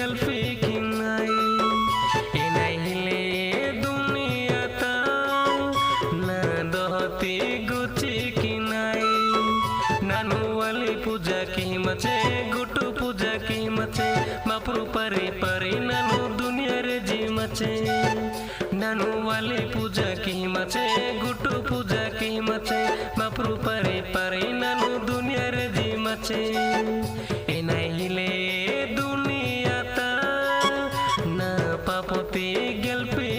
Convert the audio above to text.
ಗೆಲ್ಫಿ ಕಿನ್ನಾಯಿ ಇನೈಲೆ ದುನಿಯಾತ ನಾ ದಹತಿ ಗುಚಿ ಕಿನ್ನಾಯಿ ನಾನು ವಾಲಿ ಪೂಜಾ ಕಿ ಮಚೆ ಗುಟು ಪೂಜಾ ಕಿ ಮಚೆ ಮಾಪ್ರು ಪರಿ ಪರಿ ನಾನು ದುನಿಯಾ ರೆ ಜಿ ಮಚೆ ನಾನು ವಾಲಿ ಪೂಜಾ ಕಿ ಮಚೆ ಗುಟು ಪೂಜಾ ಕಿ ಮಚೆ ಮಾಪ್ರು ಪರಿ ಪರಿ ನಾನು ದುನಿಯಾ ರೆ ಜಿ ಮಚೆ এনাইলে দুনিয়াতা না পাপতি গেলপি